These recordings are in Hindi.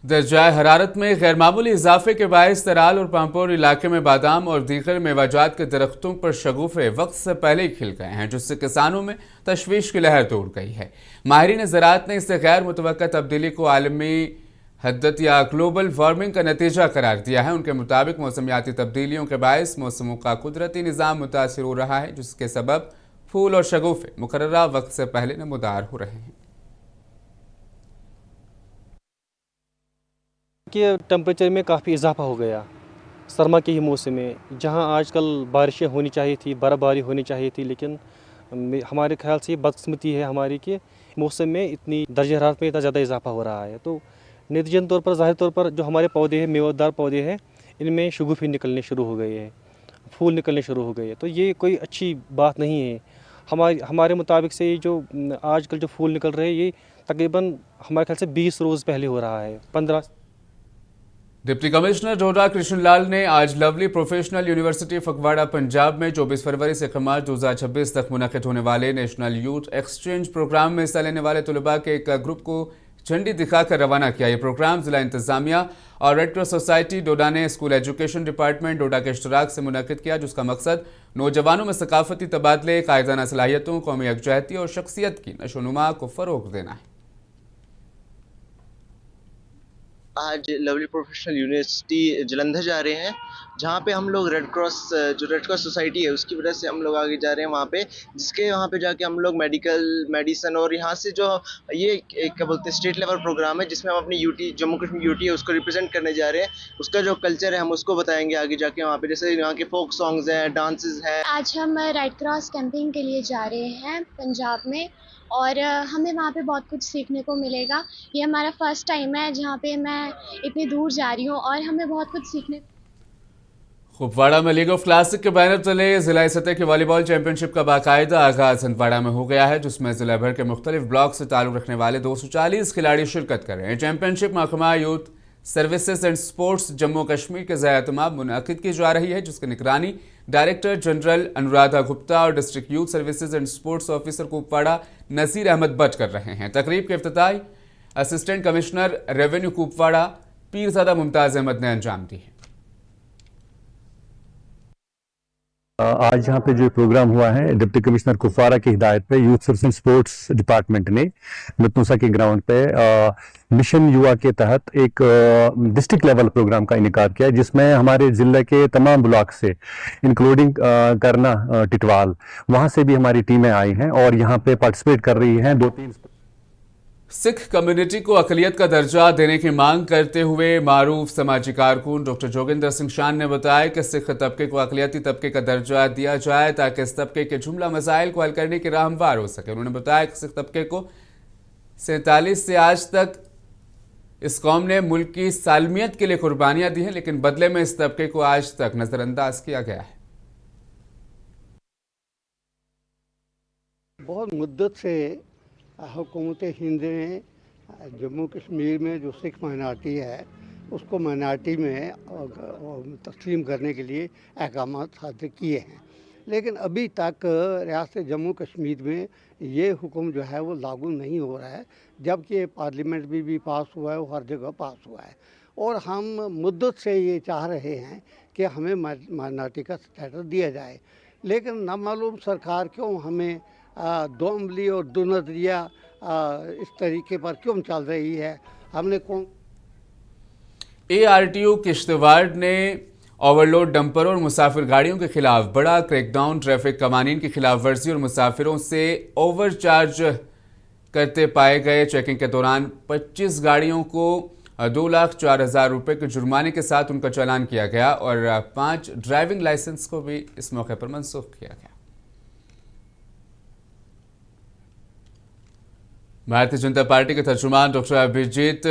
दर्जाए हरारत में गैरमामूली इजाफे के बायस तराल और पांपोर इलाके में बादाम और दीगर मेवाजात के दरख्तों पर शगुफे वक्त से पहले ही खिल गए हैं, जिससे किसानों में तशवीश की लहर दौड़ गई है। माहिरीन ज़राअत ने इसे गैर मुतवक्का तब्दीली को आलमी हद्दत या ग्लोबल वार्मिंग का नतीजा करार दिया है। उनके मुताबिक मौसमियाती तब्दीलियों के बायस मौसमों का कुदरती निज़ाम मुतासर हो रहा है, जिसके सबब फूल और शगुफे मुकर्ररा वक्त से पहले नमूदार हो रहे हैं। कि टेम्परेचर में काफ़ी इजाफा हो गया सरमा के ही मौसम में, जहां आजकल बारिशें होनी चाहिए थी, बर्फ़बारी होनी चाहिए थी, लेकिन हमारे ख्याल से बदकिस्मती है हमारी कि मौसम में इतनी दर्जा हरारत में इतना ज़्यादा इजाफा हो रहा है। तो नतीजन तौर पर ज़ाहिर तौर पर जो हमारे पौधे हैं, मेवेदार पौधे हैं, इनमें शगुफ़े निकलने शुरू हो गए हैं, फूल निकलने शुरू हो गए हैं। तो ये कोई अच्छी बात नहीं है। हमारे मुताबिक से ये जो आजकल जो फूल निकल रहे हैं, ये तकरीबन हमारे ख्याल से 20 रोज़ पहले हो रहा है, 15। डिप्टी कमिश्नर डोडा कृष्णलाल ने आज lovely professional university Phagwara Punjab में 24 फरवरी से 1 मार्च 2026 तक मुनक़िद होने वाले नेशनल यूथ एक्सचेंज प्रोग्राम में हिस्सा लेने वाले तलबा के एक ग्रुप को झंडी दिखाकर रवाना किया। ये प्रोग्राम जिला इंतजामिया और रेड क्रॉस सोसाइटी डोडा ने स्कूल एजुकेशन डिपार्टमेंट डोडा के इश्तराक से मुनक़िद किया, जिसका मकसद नौजवानों में सकाफती तबादले, कायदाना सलाहियतों, कौमी यकजहती और शख्सियत की नशोनुमा को फ़रोग़ देना है। आज लवली प्रोफेशनल यूनिवर्सिटी जलंधर जा रहे हैं, जहाँ पे हम लोग जो रेड क्रॉस सोसाइटी है उसकी वजह से हम लोग आगे जा रहे हैं वहाँ पे, जिसके वहाँ पे जाके हम लोग मेडिसन और यहाँ से जो ये क्या बोलते हैं स्टेट लेवल प्रोग्राम है, जिसमें हम अपनी यूटी जम्मू कश्मीर यूटी है उसको रिप्रेजेंट करने जा रहे हैं। उसका जो कल्चर है हम उसको बताएंगे आगे जाके वहाँ पे, जैसे यहाँ के फोक सॉन्ग्स हैं, डांसेस हैं। आज हम रेड क्रॉस कैंपिंग के लिए जा रहे हैं पंजाब में, और हमें वहाँ पे बहुत कुछ सीखने को मिलेगा। ये हमारा फर्स्ट टाइम है जहाँ पे मैं इतनी दूर जा रही हूँ और हमें बहुत कुछ सीखने। कुपवाड़ा में लीग ऑफ क्लासिक के बैनर तले जिला सतह की वॉलीबॉल चैंपियनशिप का बाकायदा आगाज हंदवाड़ा में हो गया है, जिसमें जिला भर के मुख्तलिफ ब्लॉक से ताल्लुक रखने वाले 240 खिलाड़ी शिरकत कर रहे हैं। चैंपियनशिप महकमा youth services and sports Jammu Kashmir के ज़ायतमाब मुनक़िद की जा रही है, जिसकी निगरानी डायरेक्टर जनरल अनुराधा गुप्ता और district youth services and sports officer Kupwara Nazir Ahmad Bhat कर रहे हैं। तकरीब के इफ्तिताही assistant commissioner revenue Kupwara Peerzada Mumtaz Ahmad ने अंजाम दी है। आज यहाँ पे जो प्रोग्राम हुआ है डिप्टी कमिश्नर कुपवाड़ा की हिदायत पे youth service and sports department ने लतनूसा के ग्राउंड पे मिशन युवा के तहत एक डिस्ट्रिक्ट लेवल प्रोग्राम का इनेकाद किया, जिसमें हमारे जिले के तमाम ब्लॉक से इंक्लूडिंग करना टिटवाल, वहां से भी हमारी टीमें आई हैं और यहाँ पे पार्टिसिपेट कर रही हैं। 2-3 सिख कम्युनिटी को अक़लियत का दर्जा देने की मांग करते हुए मारूफ समाजी कारकुन डॉक्टर जोगिंदर सिंह शान ने बताया कि सिख तबके को अक़लियती तबके का दर्जा दिया जाए ताकि इस तबके के जुमला मसाइल को हल करने की राह हमवार हो सके। उन्होंने बताया कि सिख तबके को 47 से आज तक इस कौम ने मुल्क की सालमियत के लिए कुर्बानियां दी हैं, लेकिन बदले में इस तबके को आज तक नज़रअंदाज किया गया है। बहुत मुद्दत से हुकूमत हिंद ने जम्मू कश्मीर में जो सिख माइनॉरिटी है उसको माइनॉरिटी में तस्लीम करने के लिए अहकाम हासिल किए हैं, लेकिन अभी तक रियासत जम्मू कश्मीर में ये हुक्म जो है वो लागू नहीं हो रहा है, जबकि पार्लियामेंट में भी पास हुआ है, वो हर जगह पास हुआ है। और हम मुद्दत से ये चाह रहे हैं कि हमें माइनॉरिटी का स्टेटस दिया जाए, लेकिन नामालूम सरकार क्यों हमें दो उंगली और दो नजरिया इस तरीके पर क्यों चल रही है। हमने कौन ARTO किश्तवाड़ ने ओवरलोड डंपरों और मुसाफिर गाड़ियों के खिलाफ बड़ा क्रैकडाउन, ट्रैफिक कवानीन की खिलाफ वर्जी और मुसाफिरों से ओवरचार्ज करते पाए गए चेकिंग के दौरान 25 गाड़ियों को 2,04,000 रुपये के जुर्माने के साथ उनका चालान किया गया और 5 ड्राइविंग लाइसेंस को भी इस मौके पर मनसूख किया गया। भारतीय जनता पार्टी के तर्जुमान डॉक्टर अभिजीत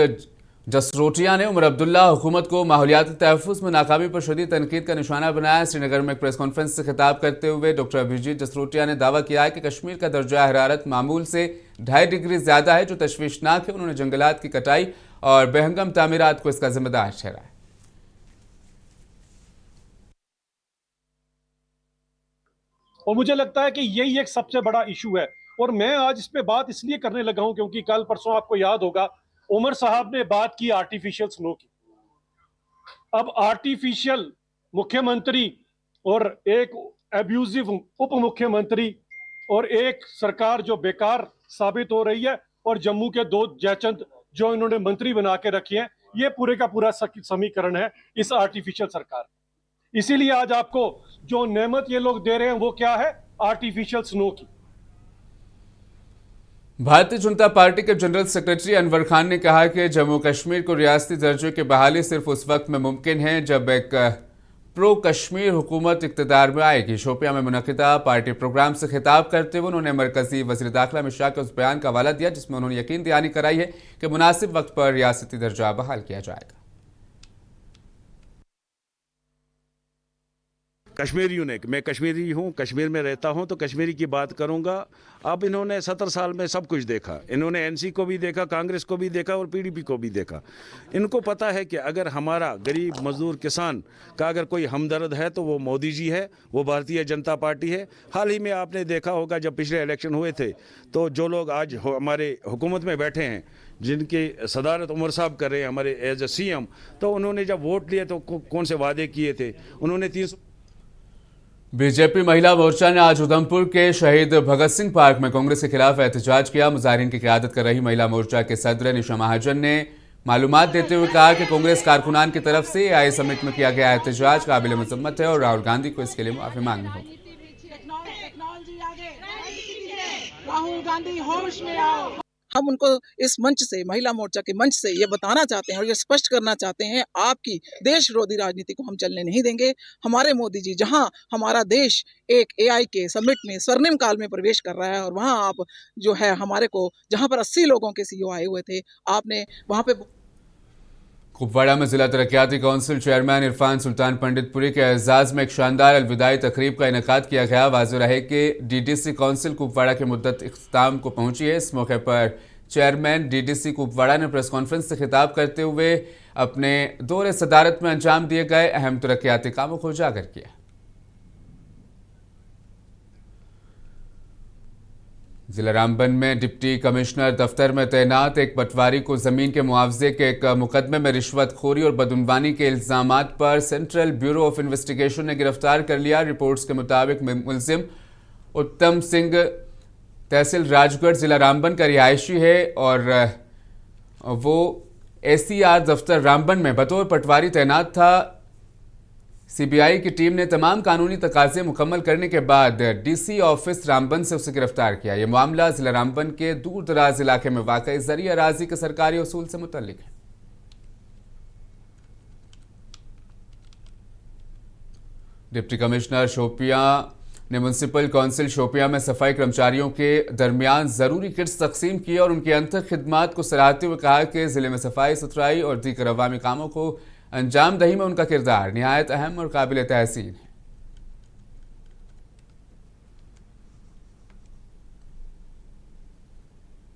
जसरोटिया ने उमर अब्दुल्ला हुकूमत को माहौलियाती तहफ़्फ़ुज़ में नाकामी पर शदीद तनकीद का निशाना बनाया। श्रीनगर में एक प्रेस कॉन्फ्रेंस से खिताब करते हुए डॉक्टर अभिजीत जसरोटिया ने दावा किया है कि कश्मीर का दर्जा हरारत मामूल से 2.5 डिग्री ज़्यादा है, जो तशवीशनाक है। उन्होंने जंगलात की कटाई और बेहंगम तामीरात को इसका जिम्मेदार ठहराया। और मुझे लगता है कि यही एक सबसे बड़ा इशू है, और मैं आज इस पे बात इसलिए करने लगा हूं क्योंकि कल परसों आपको याद होगा उमर साहब ने बात की आर्टिफिशियल स्नो की। अब आर्टिफिशियल मुख्यमंत्री और एक एब्यूजिव उप मुख्यमंत्री और एक सरकार जो बेकार साबित हो रही है, और जम्मू के 2 जयचंद जो इन्होंने मंत्री बना के रखे हैं, ये पूरे का पूरा समीकरण है इस आर्टिफिशियल सरकार। इसीलिए आज आपको जो नेमत ये लोग दे रहे हैं वो क्या है? आर्टिफिशियल स्नो की। भारतीय जनता पार्टी के जनरल सेक्रेटरी अनवर खान ने कहा कि जम्मू कश्मीर को रियासती दर्जे की बहाली सिर्फ उस वक्त में मुमकिन है जब एक प्रो कश्मीर हुकूमत इक़्तिदार में आएगी। शोपियां में मुनक़िदा पार्टी प्रोग्राम से खिताब करते हुए उन्होंने मरकजी वज़ीर दाखिला अमित शाह के उस बयान का हवाला दिया जिसमें उन्होंने यकीन दहानी कराई है कि मुनासिब वक्त पर रियासती दर्जा बहाल किया जाएगा। कश्मीरी हूँ, मैं कश्मीरी हूँ, कश्मीर में रहता हूँ, तो कश्मीरी की बात करूँगा। अब इन्होंने 70 साल में सब कुछ देखा, इन्होंने एनसी को भी देखा, कांग्रेस को भी देखा और पीडीपी को भी देखा। इनको पता है कि अगर हमारा गरीब मजदूर किसान का अगर कोई हमदर्द है तो वो मोदी जी है, वो भारतीय जनता पार्टी है। हाल ही में आपने देखा होगा जब पिछले इलेक्शन हुए थे तो जो लोग आज हमारे हुकूमत में बैठे हैं, जिनकी सदारत उमर साहब कर रहे हैं हमारे एज ए सीएम, तो उन्होंने जब वोट लिए तो कौन से वादे किए थे? उन्होंने 300। बीजेपी महिला मोर्चा ने आज उधमपुर के शहीद भगत सिंह पार्क में कांग्रेस के खिलाफ एहतजाज किया। मुजाहिरीन की क़यादत कर रही महिला मोर्चा के सदर निशा महाजन ने मालूमात देते हुए कहा कि कांग्रेस कारकुनान की तरफ से AI समिट में किया गया एहतजाज काबिल मजम्मत है और राहुल गांधी को इसके लिए माफी मांगनी होगी। राहुल गांधी होश में आओ। हम उनको इस मंच से, महिला मोर्चा के मंच से ये बताना चाहते हैं और ये स्पष्ट करना चाहते हैं, आपकी देश विरोधी राजनीति को हम चलने नहीं देंगे। हमारे मोदी जी, जहां हमारा देश एक AI के समिट में स्वर्णिम काल में प्रवेश कर रहा है और वहां आप जो है हमारे को, जहां पर 80 लोगों के CEO आए हुए थे, आपने वहां पे। कुपवाड़ा में जिला तरक्याती काउंसिल चेयरमैन इरफान सुल्तान पंडितपुरी के एजाज में एक शानदार अलविदाई तकरीब का इनेकाद किया गया। वाज़ेह रहे कि DDC काउंसिल कुपवाड़ा की मुद्दत इख्तिताम को पहुंची है। इस मौके पर चेयरमैन DDC कुपवाड़ा ने प्रेस कॉन्फ्रेंस से खिताब करते हुए अपने दौरे सदारत में अंजाम दिए गए अहम तरक्याती कामों को उजागर किया। जिला रामबन में डिप्टी कमिश्नर दफ्तर में तैनात एक पटवारी को जमीन के मुआवजे के एक मुकदमे में रिश्वतखोरी और बदउनवानी के इल्जामात पर सेंट्रल ब्यूरो ऑफ इन्वेस्टिगेशन ने गिरफ्तार कर लिया। रिपोर्ट्स के मुताबिक मुलजिम उत्तम सिंह तहसील राजगढ़ जिला रामबन का रिहायशी है और वो SCR दफ्तर रामबन में बतौर पटवारी तैनात था। CBI की टीम ने तमाम कानूनी तकाजे मुकम्मल करने के बाद DC ऑफिस रामबन से उसे गिरफ्तार किया। यह मामला जिला रामबन के दूर दराज इलाके में वाक़ई ज़रिए अराजी के सरकारी असूल से मुतल्लिक है। डिप्टी कमिश्नर शोपियां ने म्यूनसिपल काउंसिल शोपियां में सफाई कर्मचारियों के दरमियान ज़रूरी किट्स तकसीम की और उनकी अंतर खिदमात को सराहते हुए कहा कि ज़िले में सफाई सुथराई और दीगर अवामी कामों को अंजाम दही में उनका किरदार निहायत अहम और काबिल तहसीन है।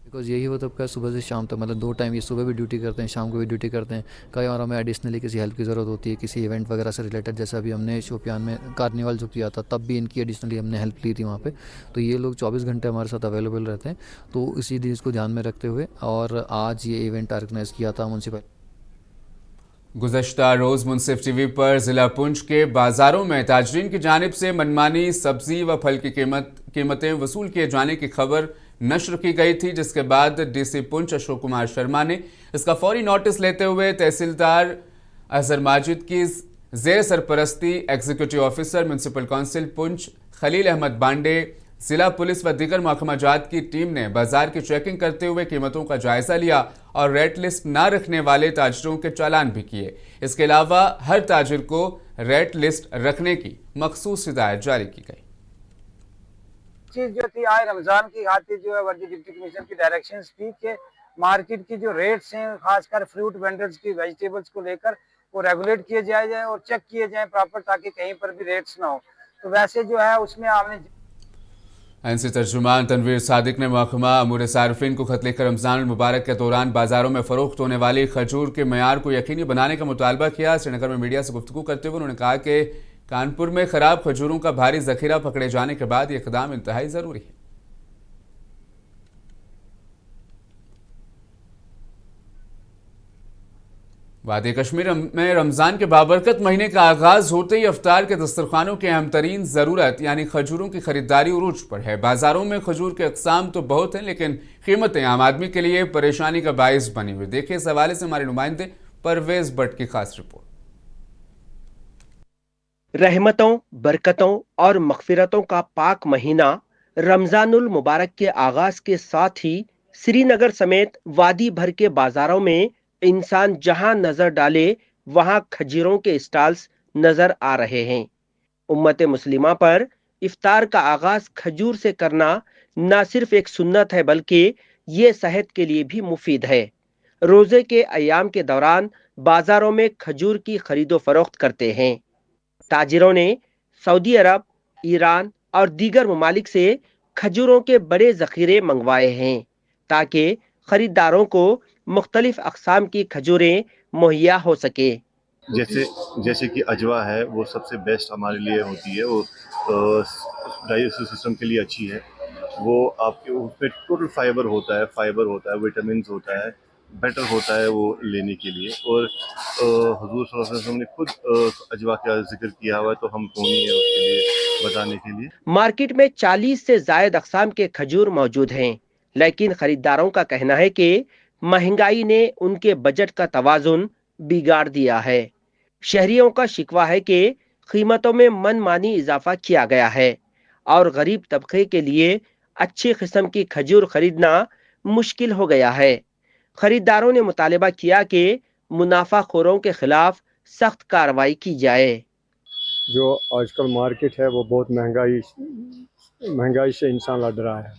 बिकॉज यही वो तबका सुबह से शाम तक, मतलब 2 टाइम ये सुबह भी ड्यूटी करते हैं, शाम को भी ड्यूटी करते हैं। कई और हमें एडिशनली किसी हेल्प की ज़रूरत होती है, किसी इवेंट वगैरह से रिलेटेड, जैसा अभी हमने शोपियान में कार्निवल जो किया था तब भी इनकी एडिशनली हमने हेल्प ली थी वहाँ पे। तो ये लोग 24 घंटे हमारे साथ अवेलेबल रहते हैं। तो इसी चीज़ को ध्यान में रखते हुए और आज ये इवेंट ऑर्गेनाइज़ किया था म्यूनसिपल। गुज़श्ता रोज़ मुनसिफ TV पर ज़िला पुंछ के बाज़ारों में ताजरीन की जानिब से मनमानी सब्ज़ी व फल की कीमतें वसूल किए जाने की खबर नश्र की गई थी, जिसके बाद DC पुंछ अशोक कुमार शर्मा ने इसका फौरी नोटिस लेते हुए तहसीलदार अजहर माजिद की ज़ेर सरपरस्ती executive officer municipal council Poonch Khalil Ahmad Bande, जिला पुलिस व दीगर महकमा जात की टीम ने बाजार की चेकिंग करते हुए कीमतों का जायजा लिया और रेट लिस्ट न रखने वाले ताजरों के चालान भी किए। इसके अलावा हर ताजिर को रेट लिस्ट रखने की मखसूस हिदायत जारी की गई। चीज जो थी आज रमजान की खातिर जो है वर्दी डिप्टी कमिश्नर की डायरेक्शंस थी कि मार्केट की जो रेट्स हैं, खासकर फ्रूट वेंडर्स की, वेजिटेबल्स को लेकर वो रेगुलेट किए जाए और चेक किए जाए प्रॉपर, ताकि कहीं पर भी रेट्स ना हो। तो वैसे जो है उसमें आपने NC तर्जुमान तनवीर सादिक ने महकमा अमूर सार्फिन को खत लिखकर रमज़ान मुबारक के दौरान बाज़ारों में फ़रोख्त होने वाली खजूर के मयार को यकीनी बनाने का मुतालबा किया। श्रीनगर में मीडिया से गुफ्तगू करते हुए उन्होंने कहा कि कानपुर में ख़राब खजूरों का भारी ज़ख़ीरा पकड़े जाने के बाद ये इक़दाम इंतहाई ज़रूरी है। वादी कश्मीर में रमज़ान के बाबरकत महीने का आगाज होते ही इफ्तार के दस्तरखानों की अहम तरीन ज़रूरत यानी खजूरों की खरीदारी उरूज पर है। बाजारों में खजूर के अक़साम तो बहुत हैं, लेकिन कीमतें आम आदमी के लिए परेशानी का बाइस बनी हुई। देखिए इस हवाले से हमारे नुमाइंदे परवेज भट्ट की खास रिपोर्ट। रहमतों, बरकतों और मग़फ़िरतों का पाक महीना रमज़ानुल मुबारक के आगाज के साथ ही श्रीनगर समेत वादी भर के बाजारों में इंसान जहां नजर डाले वहां खजीरों के स्टॉल्स नजर आ रहे हैं। उम्मत मुस्लिमा पर इफ्तार का आगाज खजूर से करना न सिर्फ एक सुन्नत है बल्कि ये सेहत के लिए भी मुफीद है। रोजे के अयाम के दौरान बाजारों में खजूर की खरीदो फरोख्त करते हैं। ताजिरों ने सऊदी अरब, ईरान और दीगर ममालिक से खजूरों के बड़े जखीरे मंगवाए हैं ताकि खरीदारों को मुख्तलिफ अक़साम की खजूरें मुहैया हो सके। जैसे कि अजवा है, वो सबसे बेस्ट हमारे लिए होती है, वो डाइजेस्टिव सिस्टम के लिए अच्छी है। वो आपके उसमें टोटल फाइबर होता है, विटामिन होता है, बेटर होता है वो लेने के लिए। और हुजूर सल्लल्लाहु अलैहि वसल्लम ने खुद अजवा का जिक्र किया हुआ है, तो हम कौन ही है उसके लिए बताने के लिए। मार्केट में 40 से ज़ायद अक़साम के खजूर मौजूद हैं, लेकिन खरीदारों का कहना है कि महंगाई ने उनके बजट का तवाज़ुन बिगाड़ दिया है। शहरियों का शिकवा है कि कीमतों में मनमानी इजाफा किया गया है और गरीब तबके के लिए अच्छी किस्म की खजूर खरीदना मुश्किल हो गया है। खरीदारों ने मुतालबा किया कि मुनाफाखोरों के खिलाफ सख्त कार्रवाई की जाए। जो आजकल मार्केट है वो बहुत महंगाई से इंसान लड़ रहा है,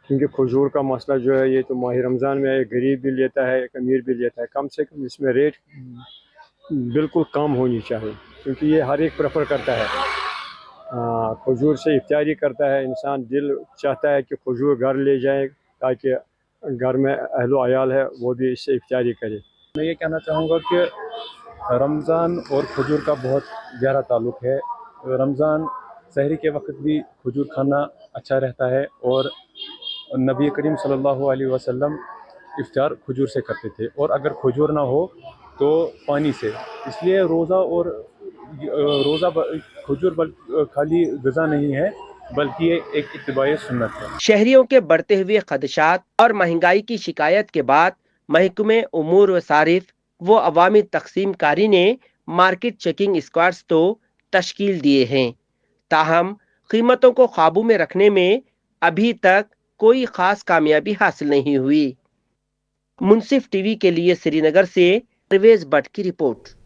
क्योंकि खजूर का मसला जो है ये तो माह रमज़ान में एक गरीब भी लेता है, एक अमीर भी लेता है। कम से कम इसमें रेट बिल्कुल कम होनी चाहिए, क्योंकि ये हर एक प्रेफर करता है। खजूर से इफ्तारी करता है इंसान, दिल चाहता है कि खजूर घर ले जाए ताकि घर में अहलो अयाल है वो भी इससे इफ्तारी करे। मैं ये कहना चाहूँगा कि रमज़ान और खजूर का बहुत गहरा ताल्लुक़ है। रमज़ान सहरी के वक्त भी खजूर खाना अच्छा रहता है और नबी करीम सल्लल्लाहु अलैहि वसल्लम इफ्तार खजूर से करते थे, और अगर खजूर ना हो तो पानी से। इसलिए रोज़ा खजूर खाली ग़िज़ा नहीं है बल्कि ये एक इत्तिबाई सुन्नत है। शहरियों के बढ़ते हुए खदशात और महंगाई की शिकायत के बाद महकमे उमूर व सारिफ व अवामी तकसीम कारी ने मार्केट चेकिंग स्क्वाड्स तो तश्कील दिए हैं, ताहम कीमतों को काबू में रखने में अभी तक कोई खास कामयाबी हासिल नहीं हुई। मुंसिफ टीवी के लिए श्रीनगर से परवेज भट्ट की रिपोर्ट।